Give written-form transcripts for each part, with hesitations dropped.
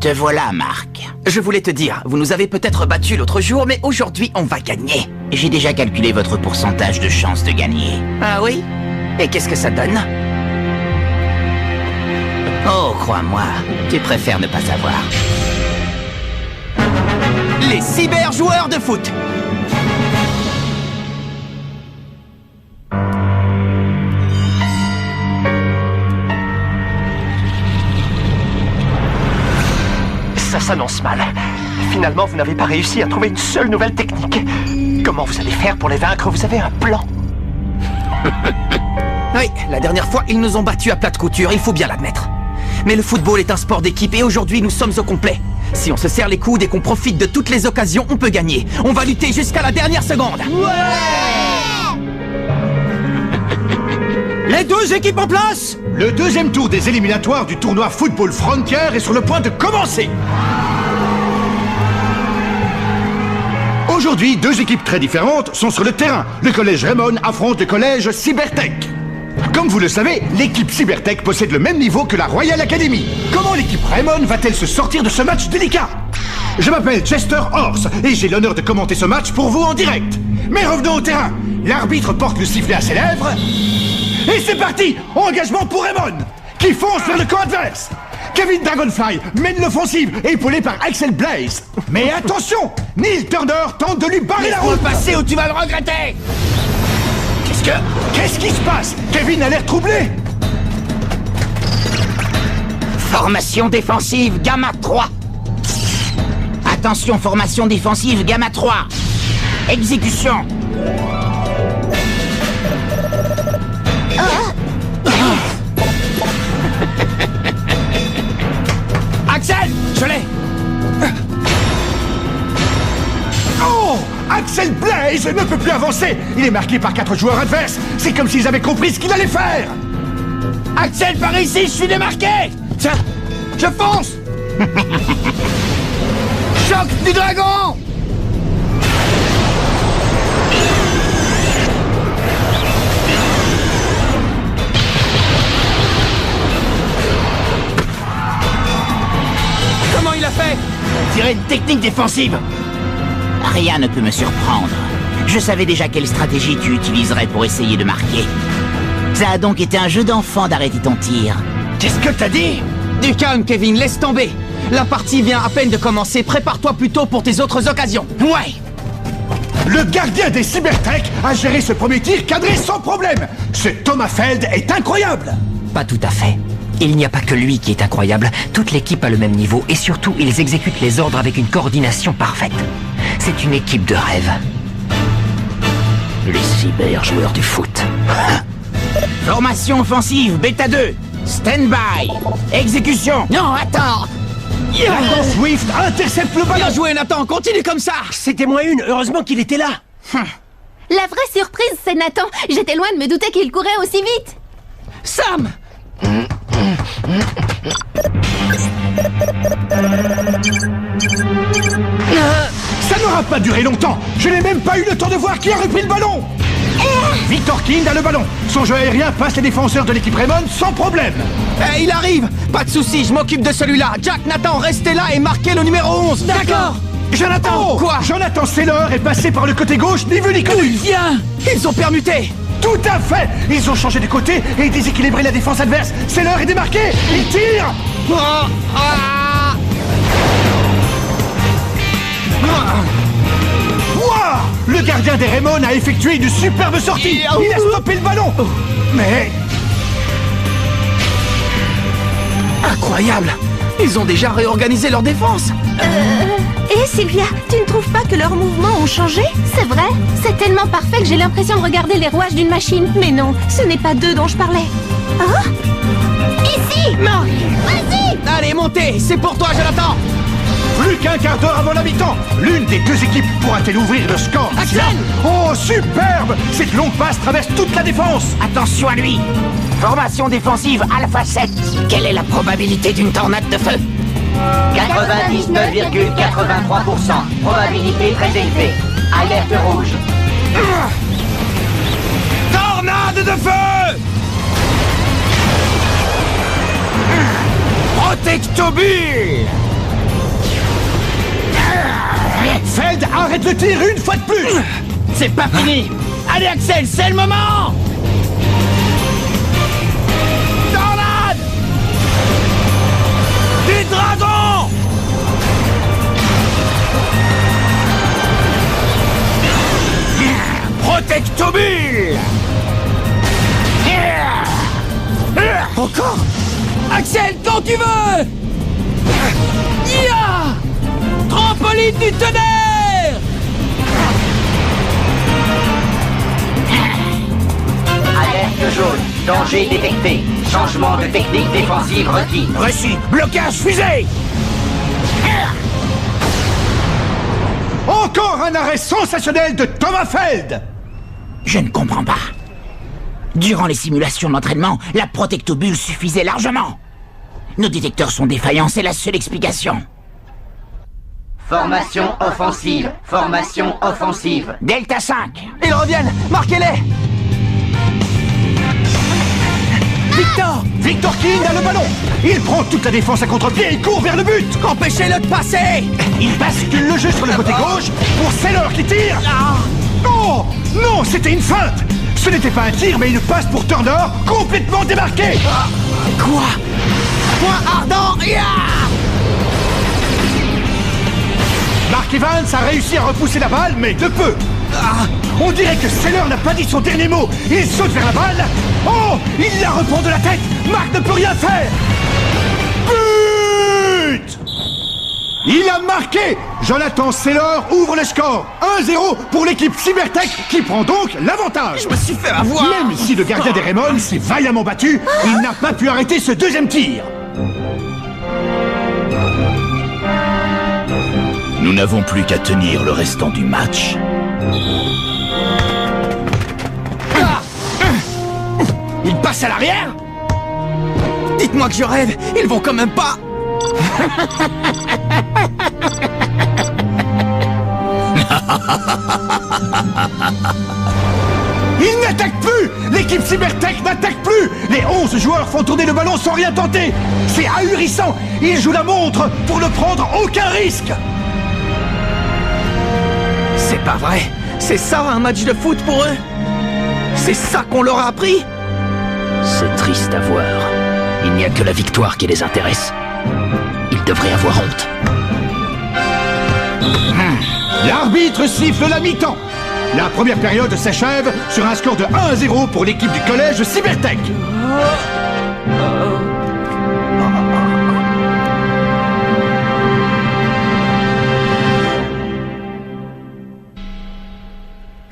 Te voilà, Marc. Je voulais te dire, vous nous avez peut-être battus l'autre jour, mais aujourd'hui, on va gagner. J'ai déjà calculé votre pourcentage de chance de gagner. Ah oui? Et qu'est-ce que ça donne? Oh, crois-moi, tu préfères ne pas savoir. Les cyber-joueurs de foot! Ça s'annonce mal. Finalement, vous n'avez pas réussi à trouver une seule nouvelle technique. Comment vous allez faire pour les vaincre? Vous avez un plan? Oui, la dernière fois, ils nous ont battus à plate couture, il faut bien l'admettre. Mais le football est un sport d'équipe et aujourd'hui, nous sommes au complet. Si on se serre les coudes et qu'on profite de toutes les occasions, on peut gagner. On va lutter jusqu'à la dernière seconde. Les deux équipes en place! Le deuxième tour des éliminatoires du tournoi Football Frontier est sur le point de commencer. Aujourd'hui, deux équipes très différentes sont sur le terrain. Le collège Raymond affronte le collège Cybertech. Comme vous le savez, l'équipe Cybertech possède le même niveau que la Royal Academy. Comment l'équipe Raymond va-t-elle se sortir de ce match délicat? Je m'appelle Chester Horse et j'ai l'honneur de commenter ce match pour vous en direct. Mais revenons au terrain. L'arbitre porte le sifflet à ses lèvres. Et c'est parti! Engagement pour Raymond, qui fonce vers le camp adverse. Kevin Dragonfly mène l'offensive, épaulé par Axel Blaze. Mais attention! Neil Turner tente de lui barrer la route. Passer ou tu vas le regretter! Qu'est-ce qui se passe? Kevin a l'air troublé. Formation défensive, Gamma 3. Attention, formation défensive, Gamma 3. Exécution. Axel! Je l'ai! Oh! Axel Blaze ne peut plus avancer. Il est marqué par 4 joueurs adverses. C'est comme s'ils avaient compris ce qu'il allait faire. Axel, par ici, je suis démarqué! Tiens, je fonce! Choc du dragon! Comment il a fait? On dirait une technique défensive. Rien ne peut me surprendre. Je savais déjà quelle stratégie tu utiliserais pour essayer de marquer. Ça a donc été un jeu d'enfant d'arrêter ton tir. Qu'est-ce que t'as dit? Du calme, Kevin, laisse tomber. La partie vient à peine de commencer, prépare-toi plutôt pour tes autres occasions. Ouais! Le gardien des Cybertech a géré ce premier tir cadré sans problème. Ce Thomas Feld est incroyable. Pas tout à fait. Il n'y a pas que lui qui est incroyable. Toute l'équipe a le même niveau et surtout, ils exécutent les ordres avec une coordination parfaite. C'est une équipe de rêve. Les cyber-joueurs du foot. Formation offensive, Beta 2. Stand-by. Exécution. Non, attends! Dragon Swift intercepte le Bien ballon. joué, Nathan, continue comme ça. C'était moins une, heureusement qu'il était là. La vraie surprise, c'est Nathan. J'étais loin de me douter qu'il courait aussi vite. Sam! Ça n'aura pas duré longtemps. Je n'ai même pas eu le temps de voir qui a repris le ballon. Victor Kind a le ballon. Son jeu aérien passe les défenseurs de l'équipe Raymond sans problème. Eh, il arrive. Pas de soucis, je m'occupe de celui-là. Jack, Nathan, restez là et marquez le numéro 11. D'accord! Jonathan! Quoi? Jonathan Saylor est passé par le côté gauche, ni vu ni connu. Viens. Ils ont permuté. Tout à fait. Ils ont changé de côté et déséquilibré la défense adverse. Saylor est démarqué. Il tire. Ouah! Le gardien des Raymond a effectué une superbe sortie. Il a stoppé le ballon. Mais Incroyable. Ils ont déjà réorganisé leur défense. Et Sylvia, tu ne trouves pas que leurs mouvements ont changé? C'est vrai? C'est tellement parfait que j'ai l'impression de regarder les rouages d'une machine. Mais non, ce n'est pas d'eux dont je parlais. Hein? Ici! Non. Vas-y! Allez, montez. C'est pour toi, Jonathan. plus qu'un quart d'heure avant la mi-temps. L'une des deux équipes pourra-t-elle ouvrir le score? Axel! Oh, superbe! Cette longue passe traverse toute la défense. Attention à lui. Formation défensive Alpha 7. Quelle est la probabilité d'une tornade de feu? 99,83%. Probabilité très élevée. Alerte rouge. Tornade de feu! Protectobule! Feld, arrête le tir une fois de plus! C'est pas fini! Allez Axel, c'est le moment! Tornade! Des dragons! Protectobule! Encore! Axel, quand tu veux! Ya! Trampoline du tonnerre! Alerte jaune. Danger détecté. Changement de technique défensive requis. Reçu. Blocage fusée! Encore un arrêt sensationnel de Thomas Feld! Je ne comprends pas. Durant les simulations d'entraînement, la protectobule suffisait largement. Nos détecteurs sont défaillants, c'est la seule explication. Formation offensive. Formation offensive. Delta 5. Ils reviennent! Marquez-les! Victor! Victor King a le ballon! Il prend toute la défense à contre-pied et court vers le but! Empêchez-le de passer! Il bascule le jeu sur le côté gauche pour Seller qui tire! Oh! Non, c'était une feinte! Ce n'était pas un tir, mais une passe pour Turner complètement démarquée! Quoi? Point ardent! Ya! Mark Evans a réussi à repousser la balle, mais de peu! On dirait que Seller n'a pas dit son dernier mot! Il saute vers la balle! Oh! Il la reprend de la tête! Mark ne peut rien faire! But! Il a marqué! Jonathan Seller ouvre le score! 1-0 pour l'équipe Cybertech qui prend donc l'avantage! Je me suis fait avoir! Même si le gardien des Raymond s'est vaillamment battu, il n'a pas pu arrêter ce deuxième tir! Nous n'avons plus qu'à tenir le restant du match. Il passe à l'arrière? Dites-moi que je rêve, ils vont quand même pas... Il n'attaque plus! L'équipe Cybertech n'attaque plus! Les 11 joueurs font tourner le ballon sans rien tenter! C'est ahurissant! Ils jouent la montre pour ne prendre aucun risque! C'est pas vrai! C'est ça un match de foot pour eux? C'est ça qu'on leur a appris? C'est triste à voir. Il n'y a que la victoire qui les intéresse. Ils devraient avoir honte. L'arbitre siffle la mi-temps. La première période s'achève sur un score de 1-0 pour l'équipe du collège Cybertech.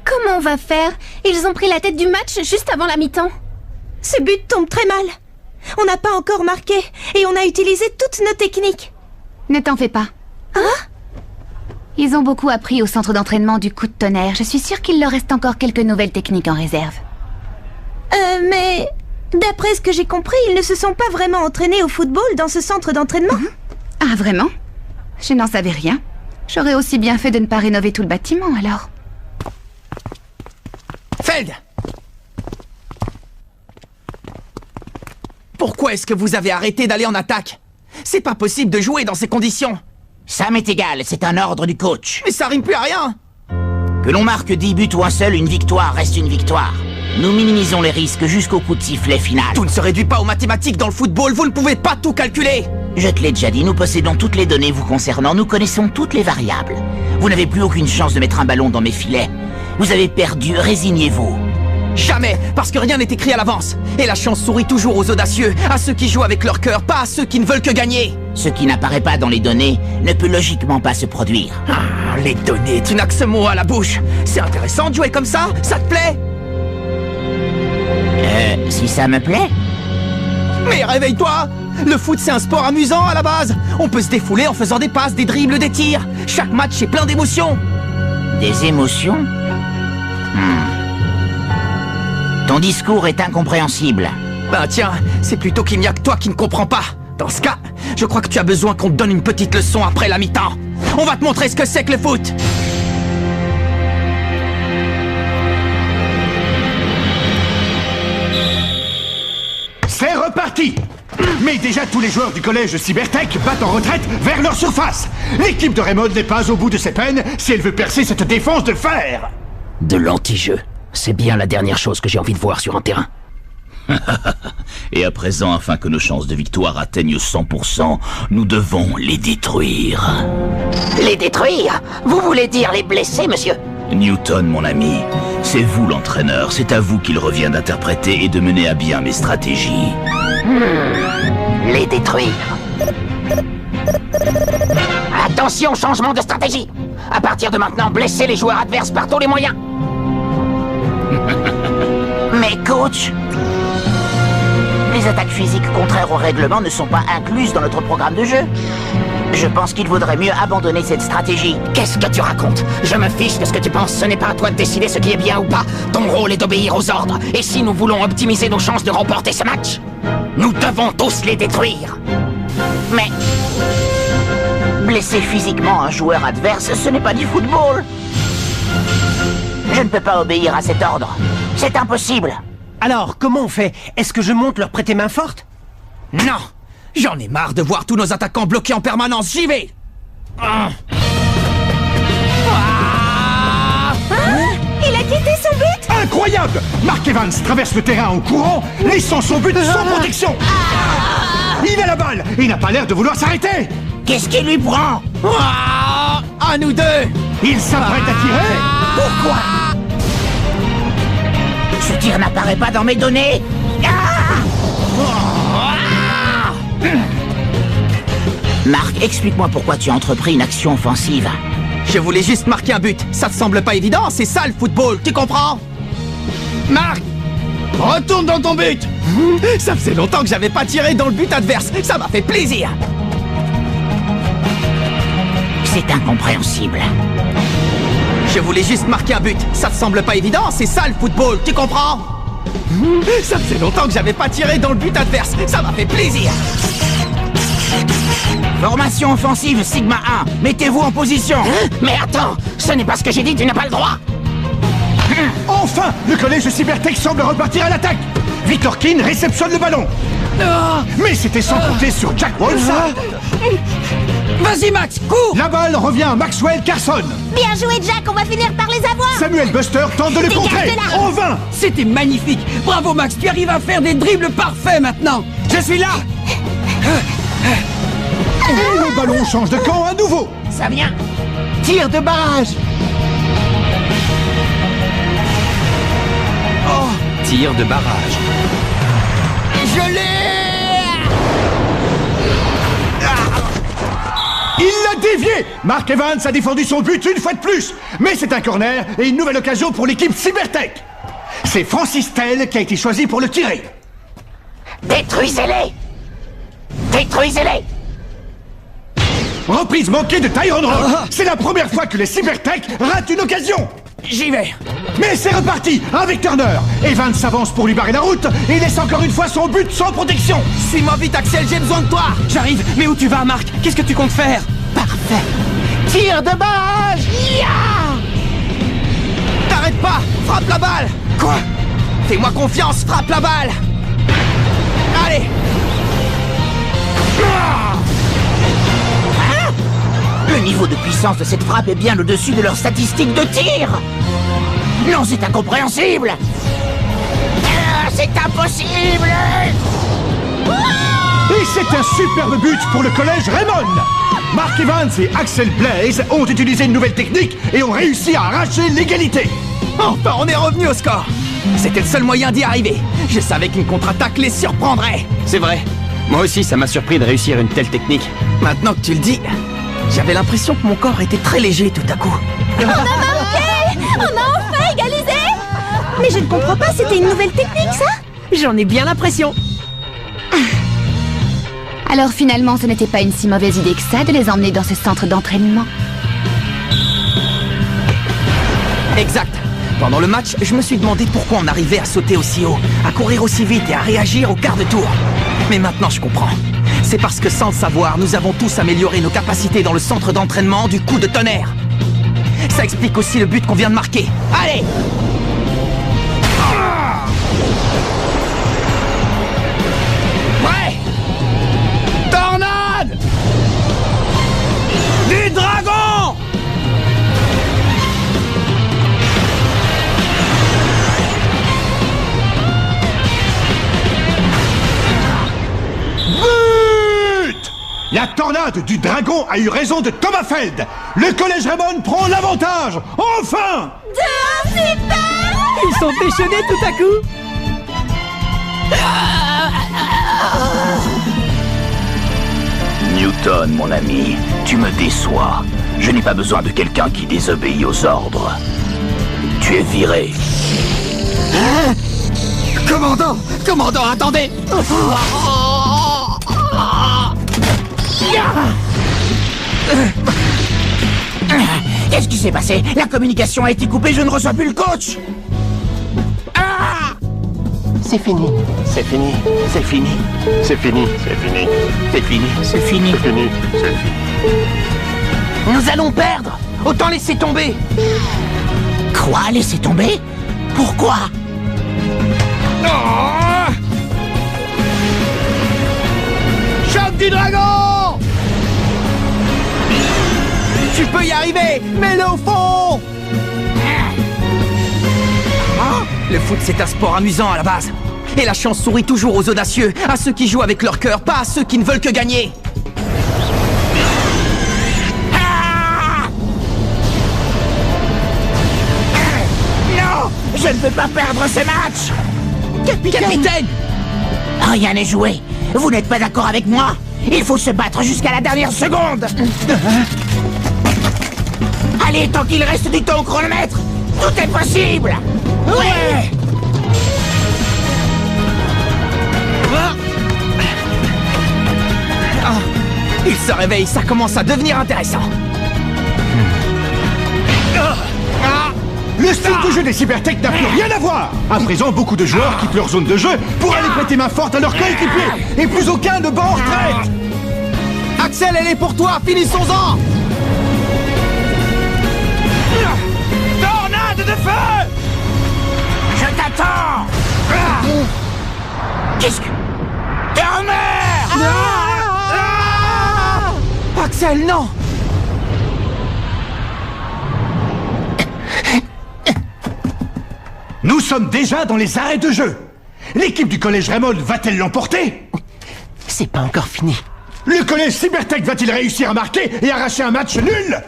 Comment on va faire? Ils ont pris la tête du match juste avant la mi-temps. Ce but tombe très mal. On n'a pas encore marqué et on a utilisé toutes nos techniques. Ne t'en fais pas. Hein? Ils ont beaucoup appris au centre d'entraînement du coup de tonnerre. Je suis sûre qu'il leur reste encore quelques nouvelles techniques en réserve. Mais... d'après ce que j'ai compris, ils ne se sont pas vraiment entraînés au football dans ce centre d'entraînement. Ah, vraiment? Je n'en savais rien. J'aurais aussi bien fait de ne pas rénover tout le bâtiment, alors. Feld! Pourquoi est-ce que vous avez arrêté d'aller en attaque? C'est pas possible de jouer dans ces conditions. Ça m'est égal, c'est un ordre du coach. Mais ça rime plus à rien. Que l'on marque 10 buts ou un seul, une victoire reste une victoire. Nous minimisons les risques jusqu'au coup de sifflet final. Tout ne se réduit pas aux mathématiques dans le football, vous ne pouvez pas tout calculer. Je te l'ai déjà dit, nous possédons toutes les données vous concernant, nous connaissons toutes les variables. Vous n'avez plus aucune chance de mettre un ballon dans mes filets. Vous avez perdu, résignez-vous. Jamais, parce que rien n'est écrit à l'avance. Et la chance sourit toujours aux audacieux, à ceux qui jouent avec leur cœur, pas à ceux qui ne veulent que gagner. Ce qui n'apparaît pas dans les données ne peut logiquement pas se produire. Ah, les données, tu n'as que ce mot à la bouche. C'est intéressant de jouer comme ça, ça te plaît? Si ça me plaît. Mais réveille-toi! Le foot, c'est un sport amusant à la base. On peut se défouler en faisant des passes, des dribbles, des tirs. Chaque match est plein d'émotions. Des émotions? Ton discours est incompréhensible. Ben tiens, c'est plutôt qu'il n'y a que toi qui ne comprends pas. Dans ce cas, je crois que tu as besoin qu'on te donne une petite leçon après la mi-temps. On va te montrer ce que c'est que le foot. C'est reparti! Mais déjà tous les joueurs du collège Cybertech battent en retraite vers leur surface. L'équipe de Raymond n'est pas au bout de ses peines si elle veut percer cette défense de fer. De l'anti-jeu. C'est bien la dernière chose que j'ai envie de voir sur un terrain. Et à présent, afin que nos chances de victoire atteignent 100%, nous devons les détruire. Les détruire? Vous voulez dire les blesser, monsieur? Newton, mon ami, c'est vous l'entraîneur, c'est à vous qu'il revient d'interpréter et de mener à bien mes stratégies. Les détruire. Attention, changement de stratégie. À partir de maintenant, blessez les joueurs adverses par tous les moyens. Mais coach, les attaques physiques contraires au règlement ne sont pas incluses dans notre programme de jeu. Je pense qu'il vaudrait mieux abandonner cette stratégie. Qu'est-ce que tu racontes? Je me fiche de ce que tu penses, ce n'est pas à toi de décider ce qui est bien ou pas. Ton rôle est d'obéir aux ordres. Et si nous voulons optimiser nos chances de remporter ce match, nous devons tous les détruire. Mais blesser physiquement un joueur adverse, ce n'est pas du football. Je ne peux pas obéir à cet ordre. C'est impossible. Alors, comment on fait? Est-ce que je monte leur prêter main forte? Non! J'en ai marre de voir tous nos attaquants bloqués en permanence, j'y vais! Il a quitté son but? Incroyable! Mark Evans traverse le terrain en courant, laissant son but sans protection. Il a la balle et il n'a pas l'air de vouloir s'arrêter. Qu'est-ce qui lui prend? À nous deux! Il s'apprête à tirer. Pourquoi? Ce tir n'apparaît pas dans mes données. Marc, explique-moi pourquoi tu as entrepris une action offensive. Je voulais juste marquer un but. Ça te semble pas évident? C'est ça le football, tu comprends? Marc! Retourne dans ton but! Ça faisait longtemps que j'avais pas tiré dans le but adverse. Ça m'a fait plaisir! C'est incompréhensible. Je voulais juste marquer un but. Ça te semble pas évident? C'est ça le football, tu comprends? Ça faisait longtemps que j'avais pas tiré dans le but adverse. Ça m'a fait plaisir! Formation offensive Sigma 1. Mettez-vous en position. Mais attends, ce n'est pas ce que j'ai dit, tu n'as pas le droit. Enfin, le collège Cybertech semble repartir à l'attaque. Victor Keane réceptionne le ballon. Mais c'était sans compter sur Jack Wolfsard. Vas-y Max, cours! La balle revient à Maxwell Carson. Bien joué, Jack, on va finir par les avoir. Samuel Buster tente de le Dégage contrer. de là. En vain. C'était magnifique! Bravo Max, tu arrives à faire des dribbles parfaits maintenant! Je suis là! Et le ballon change de camp à nouveau. Ça vient. Tir de barrage! Oh! Tir de barrage. Je l'ai! Il l'a dévié. Mark Evans a défendu son but une fois de plus. Mais c'est un corner et une nouvelle occasion pour l'équipe Cybertech. C'est Francis Tell qui a été choisi pour le tirer. Détruisez-les! Détruisez-les! Reprise manquée de Tyrone Rock. C'est la première fois que les Cybertech ratent une occasion. J'y vais! Mais c'est reparti avec Turner. Evans s'avance pour lui barrer la route et laisse encore une fois son but sans protection. Suis-moi vite Axel, j'ai besoin de toi! J'arrive, mais où tu vas Marc? Qu'est-ce que tu comptes faire? Parfait. Tir de barrage. T'arrêtes pas! Frappe la balle! Quoi? Fais-moi confiance, frappe la balle! Allez! Le niveau de puissance de cette frappe est bien au-dessus de leurs statistiques de tir. Non, c'est incompréhensible. C'est impossible. Et c'est un superbe but pour le collège Raymond. Mark Evans et Axel Blaze ont utilisé une nouvelle technique et ont réussi à arracher l'égalité. Enfin, on est revenu au score! C'était le seul moyen d'y arriver. Je savais qu'une contre-attaque les surprendrait. C'est vrai. Moi aussi, ça m'a surpris de réussir une telle technique. Maintenant que tu le dis, j'avais l'impression que mon corps était très léger tout à coup. On a marqué! On a enfin égalisé! Mais je ne comprends pas, c'était une nouvelle technique, ça? J'en ai bien l'impression. Alors finalement, ce n'était pas une si mauvaise idée que ça de les emmener dans ce centre d'entraînement. Exact. Pendant le match, je me suis demandé pourquoi on arrivait à sauter aussi haut, à courir aussi vite et à réagir au quart de tour. Mais maintenant, je comprends. C'est parce que sans le savoir, nous avons tous amélioré nos capacités dans le centre d'entraînement du coup de tonnerre. Ça explique aussi le but qu'on vient de marquer. Allez! Ouais! La tornade du dragon a eu raison de Thomas Feld. Le collège Raymond prend l'avantage. Enfin! Ils sont déchaînés tout à coup. Newton, mon ami, tu me déçois. Je n'ai pas besoin de quelqu'un qui désobéit aux ordres. Tu es viré. Commandant! Commandant, attendez! Qu'est-ce qui s'est passé? La communication a été coupée, je ne reçois plus le coach. C'est fini. C'est fini. C'est fini. C'est fini. C'est fini. C'est fini. C'est fini. C'est fini. C'est fini. Nous allons perdre. Autant laisser tomber. Quoi? Laisser tomber? Pourquoi? Choc du dragon! Tu peux y arriver. Mets-le au fond. Le foot, c'est un sport amusant à la base. Et la chance sourit toujours aux audacieux, à ceux qui jouent avec leur cœur, pas à ceux qui ne veulent que gagner. Non! Je ne veux pas perdre ce match! Capitaine! Rien n'est joué. Vous n'êtes pas d'accord avec moi? Il faut se battre jusqu'à la dernière seconde! Allez, tant qu'il reste du temps au chronomètre, tout est possible! Ouais! Il se réveille, ça commence à devenir intéressant. Le style de jeu des Cybertech n'a plus rien à voir. À présent, beaucoup de joueurs quittent leur zone de jeu pour aller prêter main forte à leur coéquipier. Et plus aucun ne bat en retraite. Axel, elle est pour toi, finissons-en. Tornade de feu! Je t'attends! Qu'est-ce que... Turner! Axel, non. Nous sommes déjà dans les arrêts de jeu. L'équipe du collège Raymond va-t-elle l'emporter? C'est pas encore fini. Le collège Cybertech va-t-il réussir à marquer et arracher un match nul?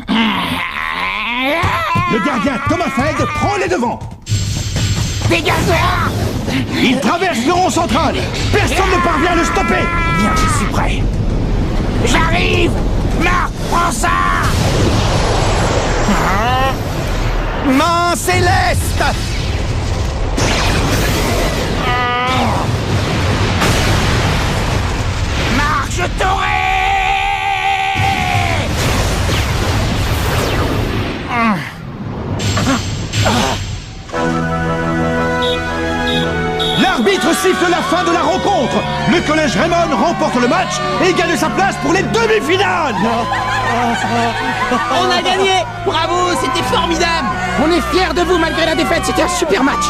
Le gardien Thomas Feld prend les devants. Dégage-toi! Il traverse le rond central. Personne ne parvient à le stopper. Bien, je suis prêt. J'arrive! Marc, prends ça! Main céleste. Marc, je t'aurai! L'arbitre siffle la fin de la rencontre. Le collège Raymond remporte le match et gagne sa place pour les demi-finales. On a gagné. Bravo, c'était formidable. On est fiers de vous malgré la défaite, c'était un super match.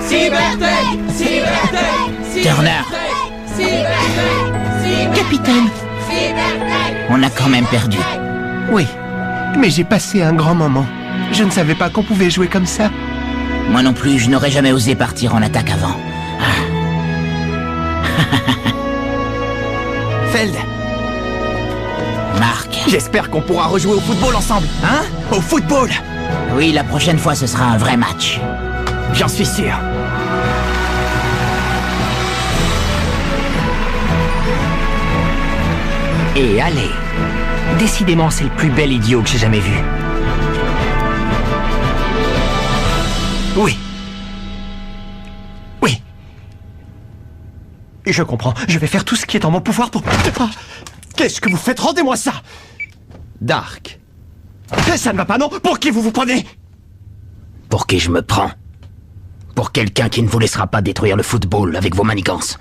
Cybertech, Cybertech, Turner. Capitaine. On a quand même perdu. Oui, mais j'ai passé un grand moment. Je ne savais pas qu'on pouvait jouer comme ça. Moi non plus, je n'aurais jamais osé partir en attaque avant. Feld, Marc. j'espère qu'on pourra rejouer au football ensemble, hein? Au football. Oui, la prochaine fois, ce sera un vrai match. J'en suis sûr. Et allez. Décidément, c'est le plus bel idiot que j'ai jamais vu. Oui. Oui. Je comprends. Je vais faire tout ce qui est en mon pouvoir pour... Ah, qu'est-ce que vous faites? Rendez-moi ça! Dark. Ça ne va pas, non? Pour qui vous vous prenez? Pour qui je me prends? Pour quelqu'un qui ne vous laissera pas détruire le football avec vos manigances.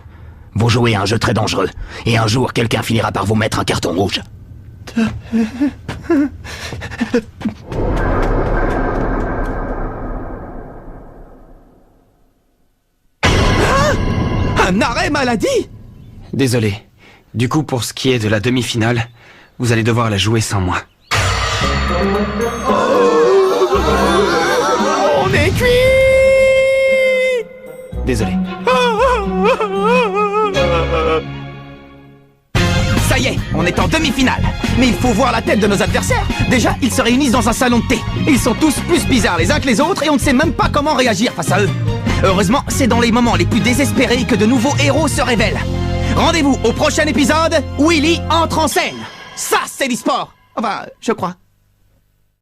Vous jouez à un jeu très dangereux, et un jour quelqu'un finira par vous mettre un carton rouge. Un arrêt maladie? Désolé. Du coup, pour ce qui est de la demi-finale, vous allez devoir la jouer sans moi. On est cuit! Désolé. On est en demi-finale. Mais il faut voir la tête de nos adversaires. Déjà, ils se réunissent dans un salon de thé. Ils sont tous plus bizarres les uns que les autres et on ne sait même pas comment réagir face à eux. Heureusement, c'est dans les moments les plus désespérés que de nouveaux héros se révèlent. Rendez-vous au prochain épisode, Willy entre en scène. Ça, c'est l'e-sport. Enfin, je crois.